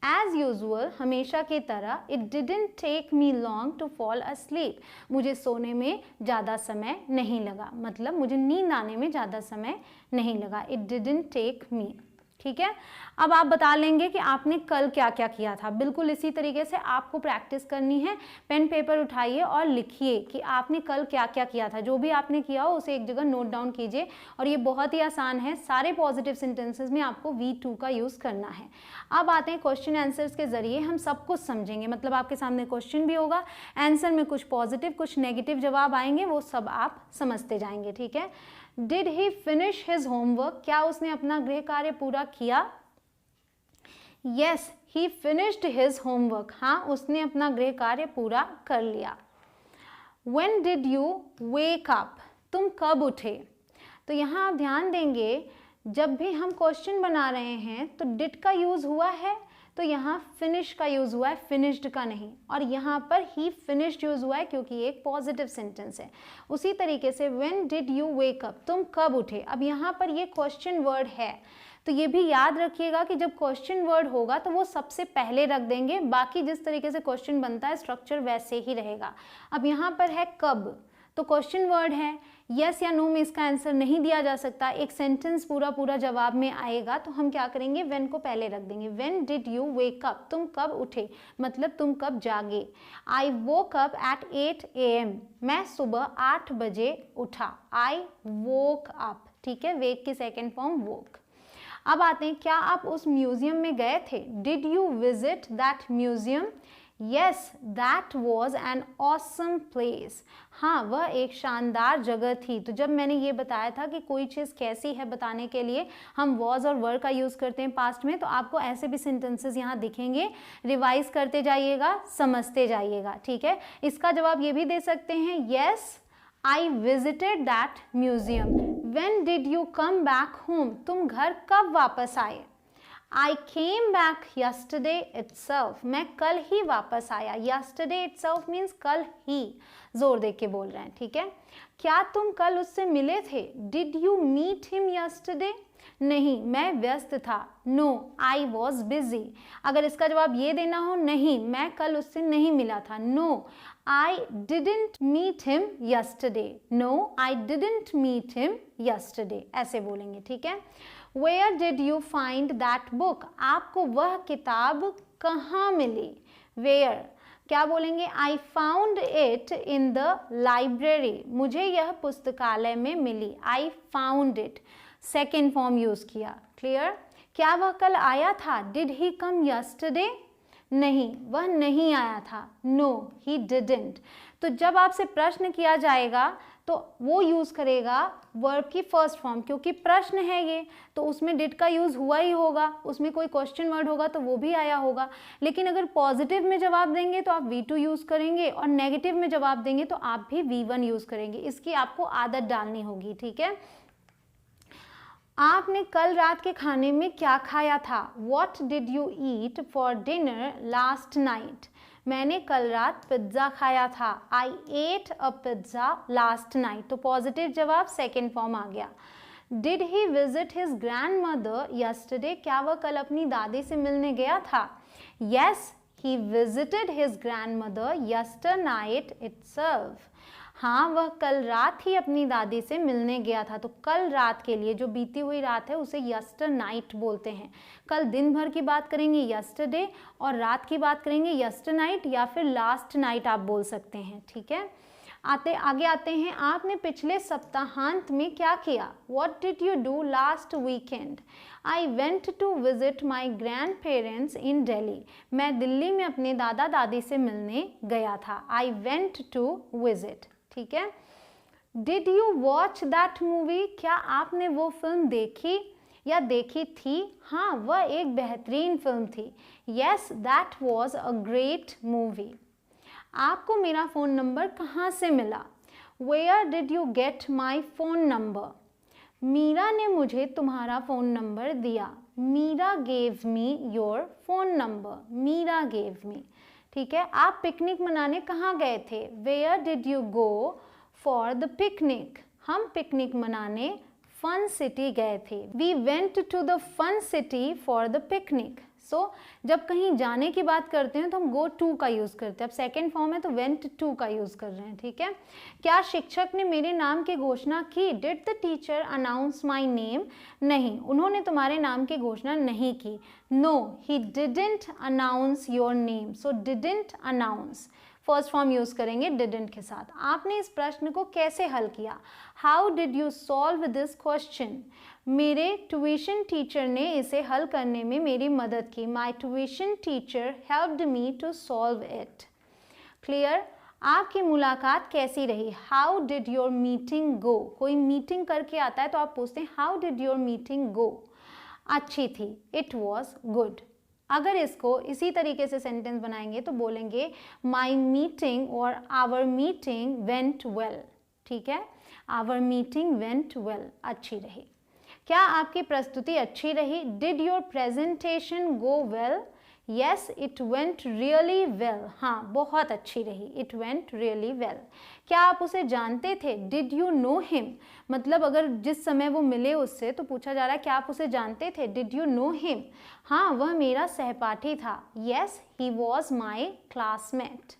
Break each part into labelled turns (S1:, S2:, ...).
S1: As usual, हमेशा की तरह, it didn't take me long to fall asleep. मुझे सोने में ज़्यादा समय नहीं लगा, मतलब मुझे नींद आने में ज़्यादा समय नहीं लगा. It didn't take me. ठीक है. अब आप बता लेंगे कि आपने कल क्या क्या किया था. बिल्कुल इसी तरीके से आपको प्रैक्टिस करनी है. पेन पेपर उठाइए और लिखिए कि आपने कल क्या क्या किया था. जो भी आपने किया हो उसे एक जगह नोट डाउन कीजिए. और ये बहुत ही आसान है. सारे पॉजिटिव सेंटेंसेस में आपको V2 का यूज़ करना है. अब आते हैं क्वेश्चन आंसर्स के जरिए हम सब कुछ समझेंगे. मतलब आपके सामने क्वेश्चन भी होगा, आंसर में कुछ पॉजिटिव कुछ नेगेटिव जवाब आएंगे, वो सब आप समझते जाएंगे. ठीक है. Did he finish his homework. क्या उसने अपना गृह कार्य पूरा किया? यस, ही फिनिश्ड हिज होमवर्क. हाँ, उसने अपना गृह कार्य पूरा कर लिया. When did you wake up? तुम कब उठे? तो यहाँ आप ध्यान देंगे, जब भी हम क्वेश्चन बना रहे हैं तो डिड का यूज हुआ है, तो यहाँ फिनिश का यूज हुआ है, फिनिश्ड का नहीं. और यहाँ पर ही फिनिश्ड यूज हुआ है क्योंकि ये एक पॉजिटिव सेंटेंस है. उसी तरीके से when did you wake up, तुम कब उठे. अब यहाँ पर ये क्वेश्चन वर्ड है, तो ये भी याद रखिएगा कि जब क्वेश्चन वर्ड होगा तो वो सबसे पहले रख देंगे. बाकी जिस तरीके से क्वेश्चन बनता है स्ट्रक्चर वैसे ही रहेगा. अब यहाँ पर है कब, तो क्वेश्चन वर्ड है. यस या नो में इसका आंसर नहीं दिया जा सकता. एक सेंटेंस पूरा पूरा जवाब में आएगा, तो हम क्या करेंगे, व्हेन को पहले रख देंगे. When did you wake up, तुम कब उठे, मतलब तुम कब जागे. आई वोक अप एट 8 AM. मैं सुबह 8 बजे उठा. आई वोक अप. ठीक है, वेक की सेकेंड फॉर्म वोक. अब आते हैं, क्या आप उस म्यूजियम में गए थे. Did you visit that museum. Yes, that was an awesome place. हाँ, वह एक शानदार जगह थी. तो जब मैंने ये बताया था कि कोई चीज़ कैसी है बताने के लिए हम वॉज और वर का यूज़ करते हैं पास्ट में, तो आपको ऐसे भी सेंटेंसेस यहाँ दिखेंगे. रिवाइज करते जाइएगा, समझते जाइएगा. ठीक है. इसका जवाब ये भी दे सकते हैं, yes I visited that museum. When did you come back home? तुम घर कब वापस आए. I came back yesterday itself. मैं कल ही वापस आया. Yesterday itself means कल ही. जोर देख के बोल रहे हैं. ठीक है. क्या तुम कल उससे मिले थे. Did you meet him yesterday? नहीं, मैं व्यस्त था. No, I was busy. अगर इसका जवाब ये देना हो, नहीं, मैं कल उससे नहीं मिला था. No, I didn't meet him yesterday. No, I didn't meet him yesterday. ऐसे बोलेंगे. ठीक है. Where did you find that book. आपको वह किताब कहाँ मिली. वेयर क्या बोलेंगे, I found it in the library. मुझे यह पुस्तकालय में मिली. I found it. Second form use किया. क्लियर. क्या वह कल आया था. Did he come yesterday. नहीं, वह नहीं आया था. No, he didn't. तो जब आपसे प्रश्न किया जाएगा तो वो यूज करेगा वर्ब की फर्स्ट फॉर्म, क्योंकि प्रश्न है ये, तो उसमें डिड का यूज हुआ ही होगा. उसमें कोई क्वेश्चन वर्ड होगा तो वो भी आया होगा. लेकिन अगर पॉजिटिव में जवाब देंगे तो आप V2 यूज करेंगे, और नेगेटिव में जवाब देंगे तो आप भी V1 यूज करेंगे. इसकी आपको आदत डालनी होगी. ठीक है. आपने कल रात के खाने में क्या खाया था. What did you eat for dinner last night? मैंने कल रात पिज्ज़ा खाया था. I ate a pizza last night. तो पॉजिटिव जवाब सेकेंड फॉर्म आ गया. Did he visit his grandmother yesterday? क्या वह कल अपनी दादी से मिलने गया था. Yes, he visited his grandmother yesternight itself. हाँ, वह कल रात ही अपनी दादी से मिलने गया था. तो कल रात के लिए जो बीती हुई रात है उसे यस्टर नाइट बोलते हैं. कल दिन भर की बात करेंगे यस्टरडे, और रात की बात करेंगे यस्टर नाइट, या फिर लास्ट नाइट आप बोल सकते हैं. ठीक है. आगे आते हैं. आपने पिछले सप्ताहांत में क्या किया. What did you do last weekend? I went to visit my grandparents in Delhi. मैं दिल्ली में अपने दादा दादी से मिलने गया था. I went to visit. ठीक है. Did you watch that movie? क्या आपने वो फिल्म देखी या देखी थी. हाँ, वह एक बेहतरीन फिल्म थी. Yes, that was a great movie. आपको मेरा फ़ोन नंबर कहाँ से मिला. Where did you get my phone number? Meera ने मुझे तुम्हारा फ़ोन नंबर दिया. Meera gave me your phone number. Meera gave me. ठीक है. आप पिकनिक मनाने कहाँ गए थे. Where did you go for the picnic? हम पिकनिक मनाने फन सिटी गए थे. We went to the fun city for the picnic. जब कहीं जाने की बात करते हैं तो हम गो टू का यूज़ करते हैं। अब सेकेंड फॉर्म है तो वेंट टू का यूज़ कर रहे हैं, ठीक है। क्या शिक्षक ने मेरे नाम की घोषणा की? Did the teacher announce my name? नहीं, उन्होंने तुम्हारे नाम की घोषणा नहीं की। No, he didn't announce your name. So didn't announce first form use करेंगे डिडंट के साथ। आपने इस प्रश्न को कैसे हल किया? How did you solve this question? मेरे ट्यूशन टीचर ने इसे हल करने में मेरी मदद की। My tuition teacher helped me to solve it. Clear? आपकी मुलाकात कैसी रही? हाउ डिड योर मीटिंग गो? कोई मीटिंग करके आता है तो आप पूछते हैं हाउ डिड योर मीटिंग गो? अच्छी थी, इट वॉज गुड। अगर इसको इसी तरीके से सेंटेंस बनाएंगे तो बोलेंगे माई मीटिंग और आवर मीटिंग वेंट वेल, ठीक है। आवर मीटिंग वेंट वेल, अच्छी रही। क्या आपकी प्रस्तुति अच्छी रही? Did your presentation go well? Yes, it went really well. हाँ, बहुत अच्छी रही, इट वेंट रियली वेल। क्या आप उसे जानते थे? Did you know him? मतलब अगर जिस समय वो मिले उससे तो पूछा जा रहा है क्या आप उसे जानते थे? Did you know him? हाँ, वह मेरा सहपाठी था। Yes, he was my classmate.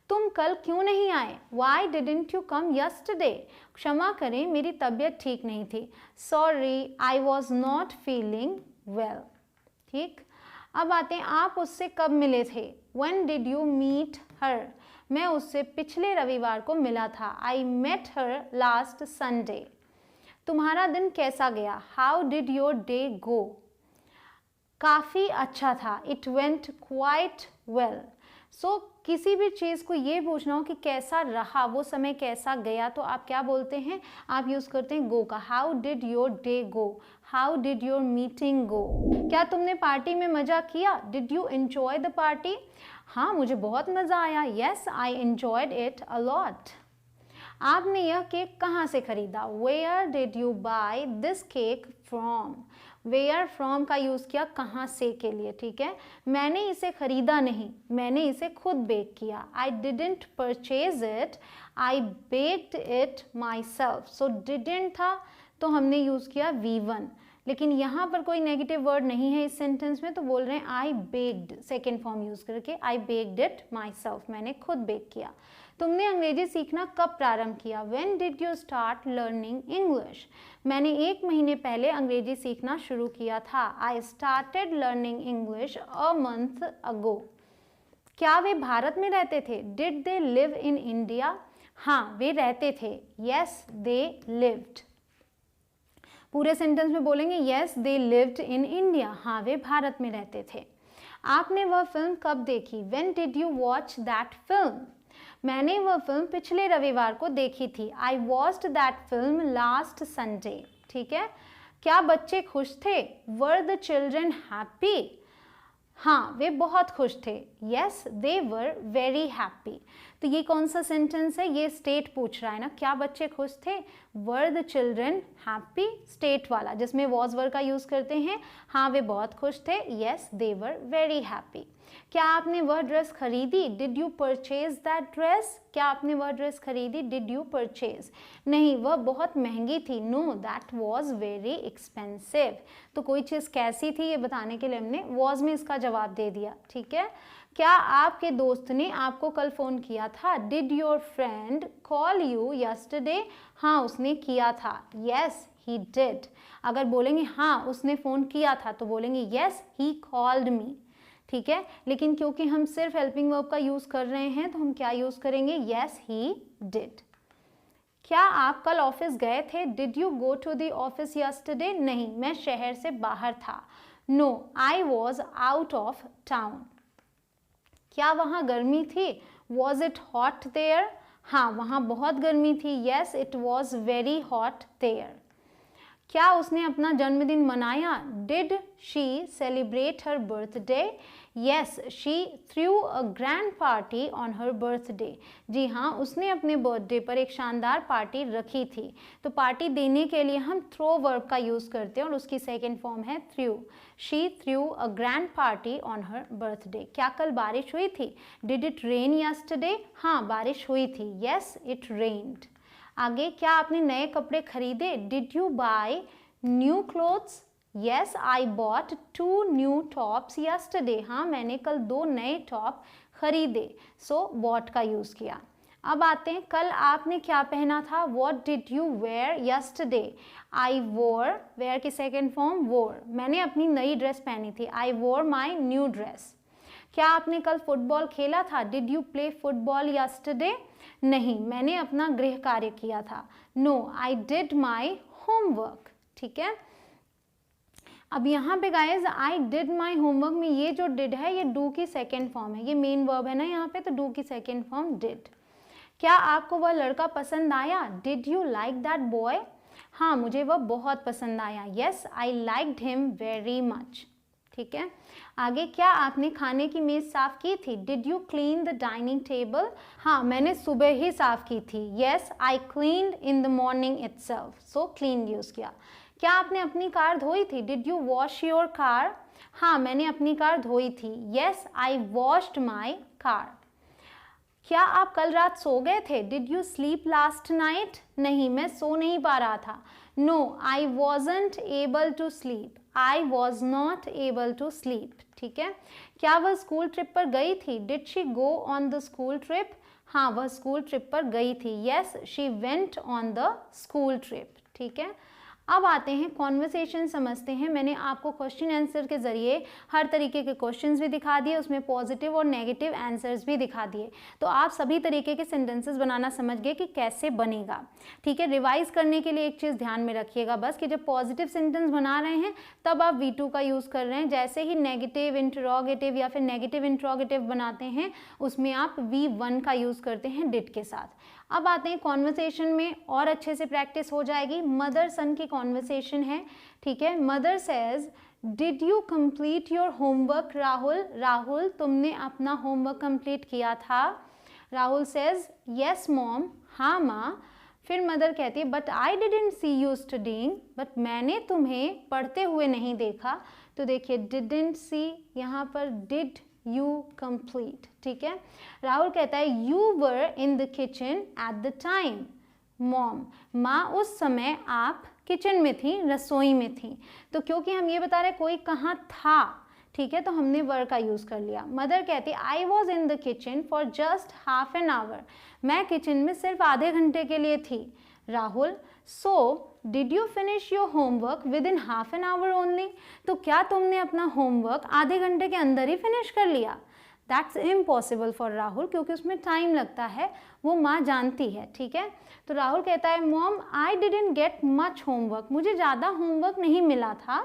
S1: तुम कल क्यों नहीं आए? Y didn't you come yesterday? क्षमा करें, मेरी तबीयत ठीक नहीं थी। Sorry, I was not feeling well. ठीक, अब आते हैं आप उससे कब मिले थे? When did you meet her? मैं उससे पिछले रविवार को मिला था। I met her last Sunday. तुम्हारा दिन कैसा गया? How did your day go? काफ़ी अच्छा था। It went quite well. So किसी भी चीज़ को ये पूछना हो कि कैसा रहा, वो समय कैसा गया, तो आप क्या बोलते हैं? आप यूज़ करते हैं गो का। How did your day go? How did your meeting go? क्या तुमने पार्टी में मज़ा किया? Did you enjoy the party? हाँ, मुझे बहुत मज़ा आया। Yes, I enjoyed it a lot. आपने यह केक कहाँ से खरीदा? Where did you buy this cake from? Where from का यूज़ किया कहाँ से के लिए, ठीक है। मैंने इसे खरीदा नहीं, मैंने इसे खुद बेक किया। I didn't purchase it, I baked it my self. So didn't था तो हमने यूज़ किया V1, लेकिन यहाँ पर कोई नेगेटिव वर्ड नहीं है इस सेंटेंस में, तो बोल रहे हैं आई बेक्ड, सेकेंड फॉर्म यूज़ करके। आई बेक्ड इट माई सेल्फ, मैंने खुद बेक किया। तुमने अंग्रेजी सीखना कब प्रारंभ किया? When did you start learning English? मैंने 1 महीने पहले अंग्रेजी सीखना शुरू किया था। I started learning English a month ago. क्या वे भारत में रहते थे? Did they live in India? हाँ, वे रहते थे। Yes, they lived. पूरे सेंटेंस में बोलेंगे yes, they lived in India. हाँ, वे भारत में रहते थे। आपने वह फिल्म कब देखी? When did you watch that film? मैंने वह फिल्म पिछले रविवार को देखी थी। I watched that film last Sunday. ठीक है। क्या बच्चे खुश थे? Were the children happy? हाँ, वे बहुत खुश थे। Yes, they were very happy. तो ये कौन सा सेंटेंस है? ये स्टेट पूछ रहा है ना, क्या बच्चे खुश थे? Were the children happy, state वाला जिसमें वॉज वर का यूज करते हैं। हाँ, वे बहुत खुश थे। Yes, they were very happy. क्या आपने वह ड्रेस खरीदी? Did you purchase that dress? क्या आपने वह ड्रेस खरीदी? Did you purchase? नहीं, वह बहुत महंगी थी। No, that was very expensive. तो कोई चीज़ कैसी थी ये बताने के लिए हमने वॉज में इसका जवाब दे दिया। ठीक है। क्या आपके दोस्त ने आपको कल फ़ोन किया था? Did your friend call you yesterday? हाँ, उसने किया था। Yes, he did. अगर बोलेंगे हाँ उसने फ़ोन किया था तो बोलेंगे येस, ही कॉल्ड मी। ठीक है। लेकिन क्योंकि हम सिर्फ हेल्पिंग वर्ब का यूज़ कर रहे हैं तो हम क्या यूज़ करेंगे? Yes, he did. क्या आप कल ऑफिस गए थे? Did you go to the office yesterday? नहीं, मैं शहर से बाहर था। No, I was out of town. क्या वहाँ गर्मी थी? Was it hot there? हाँ, वहाँ बहुत गर्मी थी। Yes, it was very hot there. क्या उसने अपना जन्मदिन मनाया? Did she celebrate her birthday? Yes, she threw a grand party on her birthday. जी हाँ, उसने अपने बर्थडे पर एक शानदार पार्टी रखी थी। तो पार्टी देने के लिए हम थ्रो वर्ब का यूज़ करते हैं और उसकी सेकेंड फॉर्म है threw. She threw a grand party on her birthday. क्या कल बारिश हुई थी? Did it rain yesterday? हाँ, बारिश हुई थी। Yes, it rained. आगे, क्या आपने नए कपड़े खरीदे? Did you buy new clothes? Yes I bought 2 new tops yesterday, हाँ मैंने कल 2 नए टॉप खरीदे, सो बॉट का यूज़ किया। अब आते हैं, कल आपने क्या पहना था, what did you wear yesterday, I wore, wear की सेकेंड फॉर्म वोर, मैंने अपनी नई ड्रेस पहनी थी, आई वोर माई न्यू ड्रेस। क्या आपने कल फुटबॉल खेला था, did you play football yesterday, नहीं मैंने अपना गृह कार्य किया था, no I did my homework. ठीक है, अब यहाँ पे guys I did my homework में ये जो डिड है ये डू की सेकेंड फॉर्म है, ये मेन वर्ब है ना यहाँ पे, तो डू की सेकेंड फॉर्म डिड। क्या आपको वह लड़का पसंद आया, did you like that boy, हाँ मुझे वह बहुत पसंद आया, yes I liked him very much. ठीक है, आगे, क्या आपने खाने की मेज साफ की थी, did you clean the dining table, हाँ मैंने सुबह ही साफ की थी, yes I cleaned in the morning itself, so clean use किया। क्या आपने अपनी कार धोई थी, did you wash your car, हाँ मैंने अपनी कार धोई थी, yes I washed my car. क्या आप कल रात सो गए थे, did you sleep last night, नहीं मैं सो नहीं पा रहा था, no I wasn't able to sleep, I was not able to sleep. ठीक है, क्या वह स्कूल ट्रिप पर गई थी, did she go on the school trip, हाँ वह स्कूल ट्रिप पर गई थी, yes she went on the school trip. ठीक है, अब आते हैं कॉन्वर्सेशन समझते हैं। मैंने आपको क्वेश्चन आंसर के जरिए हर तरीके के क्वेश्चंस भी दिखा दिए, उसमें पॉजिटिव और नेगेटिव आंसर्स भी दिखा दिए, तो आप सभी तरीके के सेंटेंसेस बनाना समझ गए कि कैसे बनेगा। ठीक है, रिवाइज करने के लिए एक चीज़ ध्यान में रखिएगा बस, कि जब पॉजिटिव सेंटेंस बना रहे हैं तब आप V2 का यूज़ कर रहे हैं, जैसे ही नेगेटिव इंटरोगेटिव या फिर नेगेटिव इंटरोगेटिव बनाते हैं उसमें आप V1 का यूज़ करते हैं डिड के साथ। अब आते हैं कॉन्वर्सेशन में, और अच्छे से प्रैक्टिस हो जाएगी। मदर सन की कॉन्वर्सेशन है। ठीक है, mother says did you complete your homework Rahul, Rahul तुमने अपना होमवर्क कंप्लीट किया था, राहुल सेज यस मॉम, हाँ माँ। फिर मदर कहती है but I didn't see you studying, but मैंने तुम्हें पढ़ते हुए नहीं देखा, तो देखिए डिडंट सी, यहाँ पर डिड यू कंप्लीट। ठीक है, राहुल कहता है you were in the kitchen at the time, mom, माँ उस समय आप किचन में थी, रसोई में थी, तो क्योंकि हम ये बता रहे कोई कहाँ था, ठीक है, तो हमने वर का यूज़ कर लिया। मदर कहती है I was in the kitchen for just half an hour, मैं किचन में सिर्फ आधे घंटे के लिए थी। Rahul so did you finish your homework with in half an hour only, तो क्या तुमने अपना होमवर्क आधे घंटे के अंदर ही फिनिश कर लिया। दैट्स इम्पॉसिबल फॉर राहुल, क्योंकि उसमें टाइम लगता है, वो माँ जानती है। ठीक है, तो राहुल कहता है mom I didn't get much homework, मुझे ज़्यादा होमवर्क नहीं मिला था,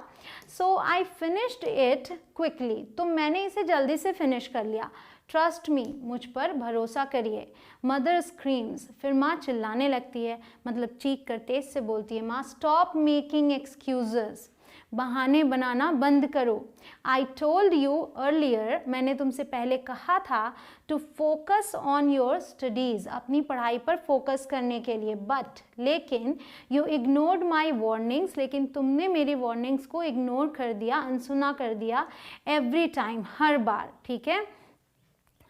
S1: सो आई फिनिश्ड इट क्विकली, तो मैंने इसे जल्दी से फिनिश कर लिया। ट्रस्ट मी, मुझ पर भरोसा करिए। मदर स्क्रीम्स, फिर माँ चिल्लाने लगती है, मतलब चीख कर तेज से बोलती है माँ, स्टॉप मेकिंग एक्सक्यूजेस, बहाने बनाना बंद करो। आई टोल्ड यू अर्लियर, मैंने तुमसे पहले कहा था, to focus on your studies, अपनी पढ़ाई पर फोकस करने के लिए, बट लेकिन यू इग्नोर्ड माई वार्निंग्स, लेकिन तुमने मेरी वार्निंग्स को इग्नोर कर दिया, अनसुना कर दिया, एवरी टाइम, हर बार। ठीक है,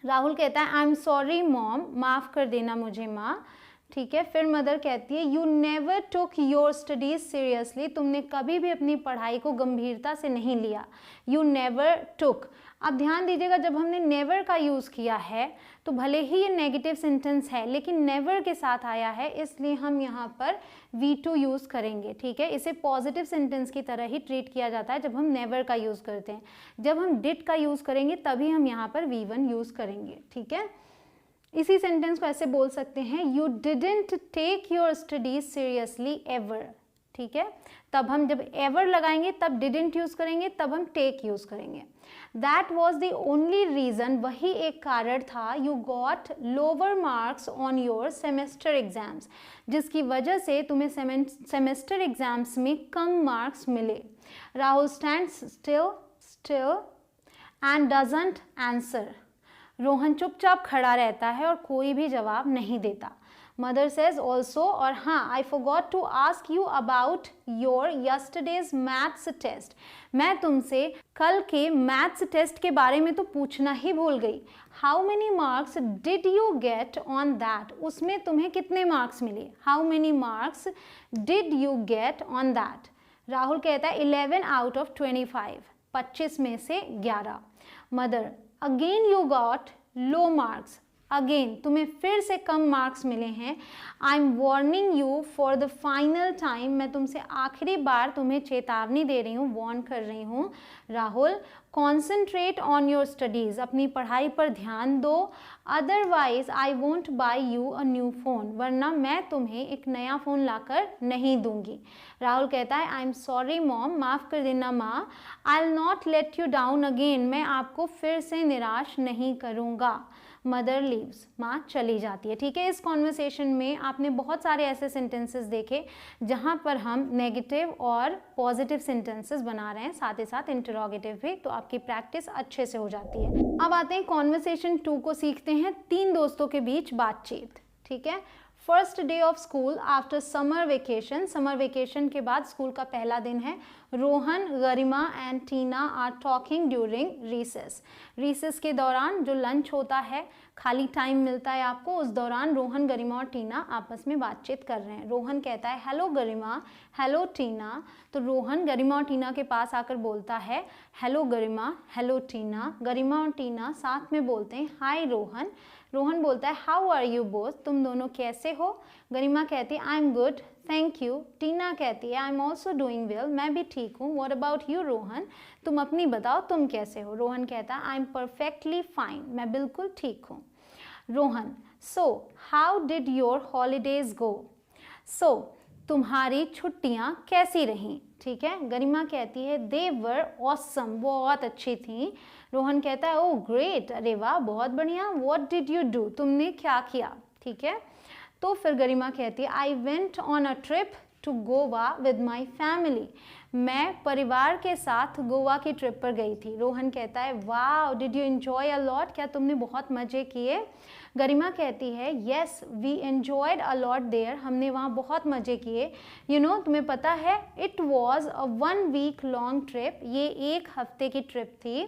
S1: राहुल कहता है आई एम सॉरी मॉम, माफ़ कर देना मुझे माँ। ठीक है, फिर मदर कहती है you never took your studies seriously, तुमने कभी भी अपनी पढ़ाई को गंभीरता से नहीं लिया। यू नेवर टुक, अब ध्यान दीजिएगा जब हमने नेवर का यूज़ किया है तो भले ही ये नेगेटिव सेंटेंस है लेकिन नेवर के साथ आया है, इसलिए हम यहाँ पर V2 यूज़ करेंगे। ठीक है, इसे पॉजिटिव सेंटेंस की तरह ही ट्रीट किया जाता है जब हम नेवर का यूज़ करते हैं। जब हम डिड का यूज़ करेंगे तभी हम यहाँ पर V1 यूज़ करेंगे। ठीक है, इसी सेंटेंस को ऐसे बोल सकते हैं you didn't take your studies seriously ever. ठीक है, तब हम जब एवर लगाएंगे तब डिडंट यूज़ करेंगे, तब हम टेक यूज़ करेंगे। That was the only reason, वही एक कारण था, you got lower marks on your semester exams, जिसकी वजह से तुम्हें सेमेस्टर एग्जाम्स में कम मार्क्स मिले। Rahul stands still and doesn't answer, Rohan चुपचाप खड़ा रहता है और कोई भी जवाब नहीं देता। मदर सेज ऑल्सो, और हाँ, I forgot to ask you about your yesterday's maths test, मैं तुमसे कल के मैथ्स टेस्ट के बारे में तो पूछना ही भूल गई। How many marks did you get on that, उसमें तुम्हें कितने मार्क्स मिले। How many marks did you get on that. Rahul कहता है 11 आउट ऑफ 25, 25 में से 11। Mother, again you got low marks, again तुम्हें फिर से कम मार्क्स मिले हैं। I am warning you for the final time, मैं तुमसे आखिरी बार तुम्हें चेतावनी दे रही हूँ, वार्न कर रही हूँ। Rahul, concentrate on your studies, अपनी पढ़ाई पर ध्यान दो। Otherwise I won't buy you a new phone, वरना मैं तुम्हें एक नया फ़ोन लाकर नहीं दूंगी। राहुल कहता है आई एम सॉरी मॉम, माफ़ कर देना माँ। I will not let you down again, मैं आपको फिर से निराश नहीं करूँगा। मदर लीव्स, माँ चली जाती है। ठीक है, इस कॉन्वर्सेशन में आपने बहुत सारे ऐसे सेंटेंसेस देखे जहाँ पर हम नेगेटिव और पॉजिटिव सेंटेंसेस बना रहे हैं, साथ ही साथ इंटरोगेटिव भी, तो आपकी प्रैक्टिस अच्छे से हो जाती है। अब आते हैं कॉन्वर्सेशन 2 को, सीखते हैं 3 दोस्तों के बीच बातचीत। ठीक है, first day of school after summer vacation, summer vacation के बाद स्कूल का पहला दिन है। Rohan, Garima and Tina are talking during recess, recess के दौरान जो लंच होता है, खाली टाइम मिलता है आपको, उस दौरान रोहन, गरिमा और टीना आपस में बातचीत कर रहे हैं। रोहन कहता है हेलो गरिमा, हेलो टीना, तो रोहन गरिमा और टीना के पास आकर बोलता है हेलो गरिमा, हेलो टीना। गरिमा और टीना साथ में बोलते हैं हाय रोहन। रोहन बोलता है हाउ आर यू बोथ, तुम दोनों कैसे हो। गरिमा कहती है I am good thank you. Tina कहती है I am also doing well, मैं भी ठीक हूँ। व्हाट अबाउट यू रोहन, तुम अपनी बताओ तुम कैसे हो। रोहन कहता है आई एम परफेक्टली फाइन, मैं बिल्कुल ठीक हूँ। Rohan, so how did your holidays go, so तुम्हारी छुट्टियाँ कैसी रहीं। ठीक है, गरिमा कहती है दे वर ऑसम, बहुत अच्छी थी। रोहन कहता है ओह ग्रेट, अरे वाह बहुत बढ़िया। व्हाट डिड यू डू, तुमने क्या किया। ठीक है, तो फिर गरिमा कहती है I went on a trip to Goa with my family, मैं परिवार के साथ गोवा की ट्रिप पर गई थी। रोहन कहता है wow did you enjoy a lot, क्या तुमने बहुत मज़े किए। गरिमा कहती है yes we enjoyed a lot there, हमने वहाँ बहुत मज़े किए। यू नो, तुम्हें पता है it was a 1 week long trip, ये 1 हफ्ते की ट्रिप थी।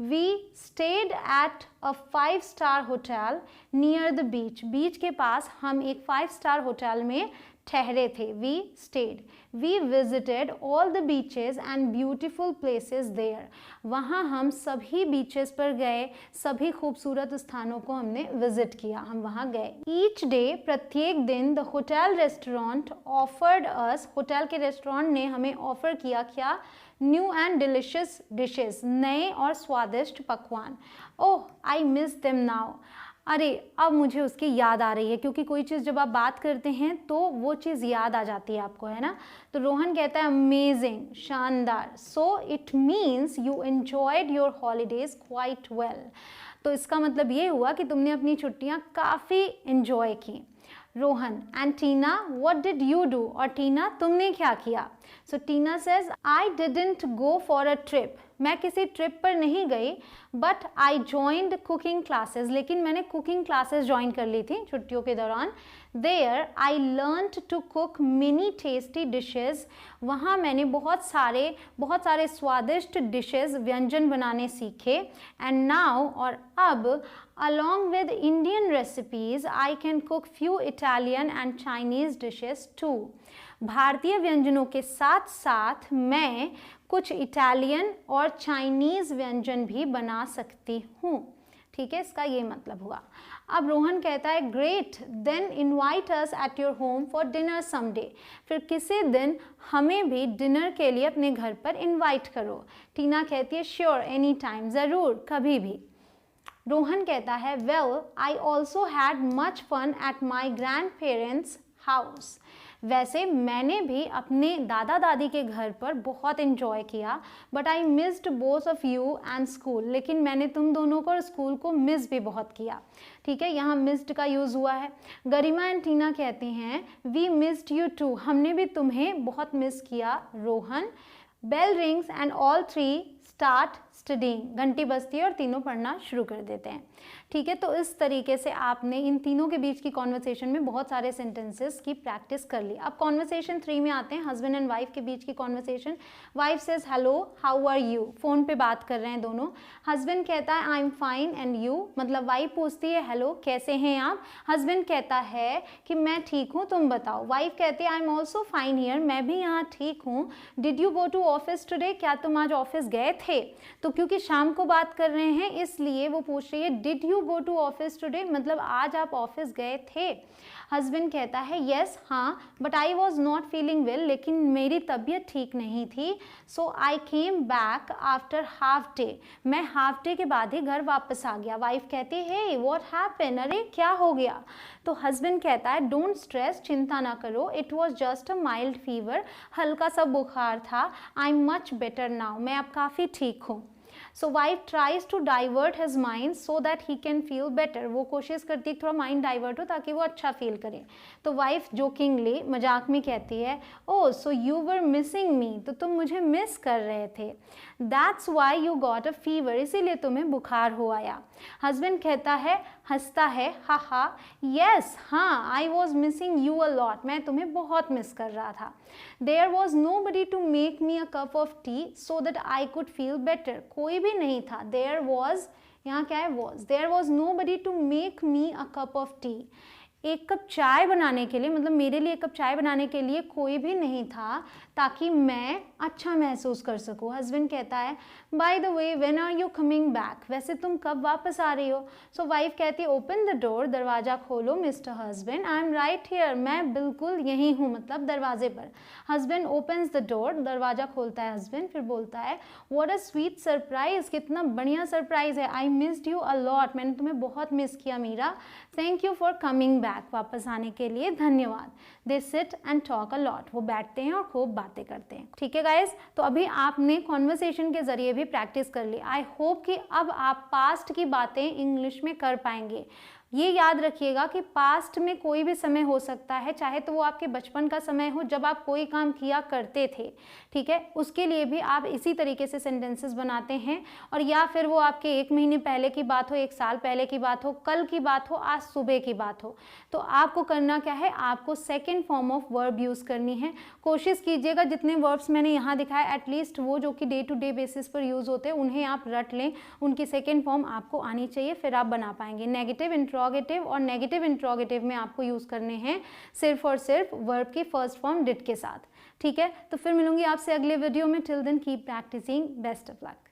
S1: We stayed at a five star hotel near the beach, beach के पास हम एक 5-स्टार होटल में ठहरे थे। We stayed, we visited all the beaches and beautiful places there, वहाँ हम सभी बीचेस पर गए, सभी खूबसूरत स्थानों को हमने विजिट किया, हम वहाँ गए। ईच डे, प्रत्येक दिन, the hotel restaurant offered us, hotel के रेस्टोरेंट ने हमें ऑफर किया क्या, न्यू एंड डिलिशियस डिशेस, नए और स्वादिष्ट पकवान। ओह आई मिस देम नाउ, अरे अब मुझे उसकी याद आ रही है, क्योंकि कोई चीज़ जब आप बात करते हैं तो वो चीज़ याद आ जाती है आपको, है ना। तो रोहन कहता है अमेजिंग, शानदार। So it means you enjoyed your holidays quite well, तो इसका मतलब ये हुआ कि तुमने अपनी छुट्टियाँ काफ़ी एंजॉय की। Rohan and Tina what did you do, और टीना तुमने क्या किया। So Tina says I didn't go for a trip, मैं किसी ट्रिप पर नहीं गई, but I joined cooking classes, लेकिन मैंने कुकिंग क्लासेस ज्वाइन कर ली थी छुट्टियों के दौरान। There I learned to cook many tasty dishes, वहाँ मैंने बहुत सारे स्वादिष्ट डिशेस, व्यंजन बनाने सीखे। एंड नाउ, और अब, along with Indian recipes, I can cook few Italian and Chinese dishes too. भारतीय व्यंजनों के साथ साथ मैं कुछ इटालियन और चाइनीज़ व्यंजन भी बना सकती हूँ। ठीक है, इसका ये मतलब हुआ। अब रोहन कहता है great, then invite us at your home for dinner someday, फिर किसी दिन हमें भी डिनर के लिए अपने घर पर इनवाइट करो। टीना कहती है श्योर एनी टाइम, ज़रूर कभी भी। रोहन कहता है well I also had much fun at my grandparents house, वैसे मैंने भी अपने दादा दादी के घर पर बहुत इन्जॉय किया, but I missed both of you and school, लेकिन मैंने तुम दोनों को और स्कूल को मिस भी बहुत किया। ठीक है, यहाँ मिस्ड का यूज़ हुआ है। गरिमा एंड टीना कहती हैं वी मिस्ड यू टू, हमने भी तुम्हें बहुत मिस किया Rohan. Bell rings and all three start studying, घंटी बजती है और तीनों पढ़ना शुरू कर देते हैं। ठीक है, तो इस तरीके से आपने इन तीनों के बीच की कॉन्वर्सेशन में बहुत सारे सेंटेंसेस की प्रैक्टिस कर ली। अब कॉन्वर्सेशन 3 में आते हैं, हस्बैंड एंड वाइफ के बीच की conversation. Wife says hello how are you, phone पे बात कर रहे हैं दोनों। हस्बैंड कहता है I am fine and you, मतलब वाइफ पूछती है हेलो कैसे हैं आप, हस्बैंड कहता है कि मैं ठीक हूँ तुम बताओ। वाइफ कहती है I am also fine here, मैं भी यहाँ ठीक हूँ। Did you go to office today, क्या तुम आज ऑफिस गए थे। तो क्योंकि शाम को बात कर रहे हैं इसलिए वो पूछ रही है did you go to office today, मतलब आज आप ऑफिस गए थे। हस्बैंड कहता है यस हाँ, but I was not feeling well, लेकिन मेरी तबीयत ठीक नहीं थी। So I came back after half day, मैं हाफ डे के बाद ही घर वापस आ गया। वाइफ कहती है हे व्हाट हैपेंड, अरे क्या हो गया। तो हस्बैंड कहता है डोंट स्ट्रेस, चिंता ना करो, it was just a mild fever, हल्का सा बुखार था। I am much better now, मैं अब काफ़ी ठीक हूँ। So wife tries to divert his mind so that he can feel better, वो कोशिश करती है थोड़ा माइंड डाइवर्ट हो ताकि वो अच्छा फील करे। तो वाइफ जोकिंगली, मजाक में कहती है ओह सो यू वर मिसिंग मी, तो तुम मुझे मिस कर रहे थे। That's why you got a fever, इसीलिए तुम्हें बुखार हो आया। हस्बैंड कहता है, हंसता है हा हा येस हाँ, I was missing you a lot, मैं तुम्हें बहुत मिस कर रहा था। There was nobody to make me a cup of tea so that I could feel better, कोई भी नहीं था। देयर वॉज, यहाँ क्या है was, there was nobody to make me a cup of tea, एक कप चाय बनाने के लिए, मतलब मेरे लिए एक कप चाय बनाने के लिए कोई भी नहीं था ताकि मैं अच्छा महसूस कर सकूँ। हस्बैंड कहता है by the way when are you coming back, वैसे तुम कब वापस आ रही हो। सो वाइफ कहती है ओपन द डोर, दरवाज़ा खोलो mister husband, I am right here, मैं बिल्कुल यहीं हूँ, मतलब दरवाजे पर। हस्बैंड ओपन्स द डोर, दरवाज़ा खोलता है हस्बैंड, फिर बोलता है व्हाट अ स्वीट सरप्राइज, कितना बढ़िया सरप्राइज है। I missed you a lot, मैंने तुम्हें बहुत मिस किया Meera. Thank you for coming back, वापस आने के लिए धन्यवाद। They sit and talk a lot, वो बैठते हैं और खूब बातें करते हैं। ठीक है गाइज, तो अभी आपने कॉन्वर्सेशन के जरिए भी प्रैक्टिस कर ली। आई होप कि अब आप पास्ट की बातें इंग्लिश में कर पाएंगे। ये याद रखिएगा कि पास्ट में कोई भी समय हो सकता है, चाहे तो वो आपके बचपन का समय हो जब आप कोई काम किया करते थे, ठीक है, उसके लिए भी आप इसी तरीके से सेंटेंसेस बनाते हैं। और या फिर वो आपके 1 महीने पहले की बात हो, 1 साल पहले की बात हो, कल की बात हो, आज सुबह की बात हो, तो आपको करना क्या है, आपको second form of verb use करनी है। कोशिश कीजिएगा जितने वर्ब्स मैंने यहाँ दिखाए एटलीस्ट वो जो कि डे टू डे बेसिस पर यूज़ होते हैं उन्हें आप रट लें, उनकी सेकेंड फॉर्म आपको आनी चाहिए, फिर आप बना पाएंगे। नेगेटिव इंट्रोगेटिव और नेगेटिव इंट्रोगेटिव में आपको यूज़ करने हैं सिर्फ और सिर्फ वर्ब की फर्स्ट फॉर्म डिड के साथ। ठीक है, तो फिर मिलूंगी आपसे अगले वीडियो में। Till then keep practising, best of luck.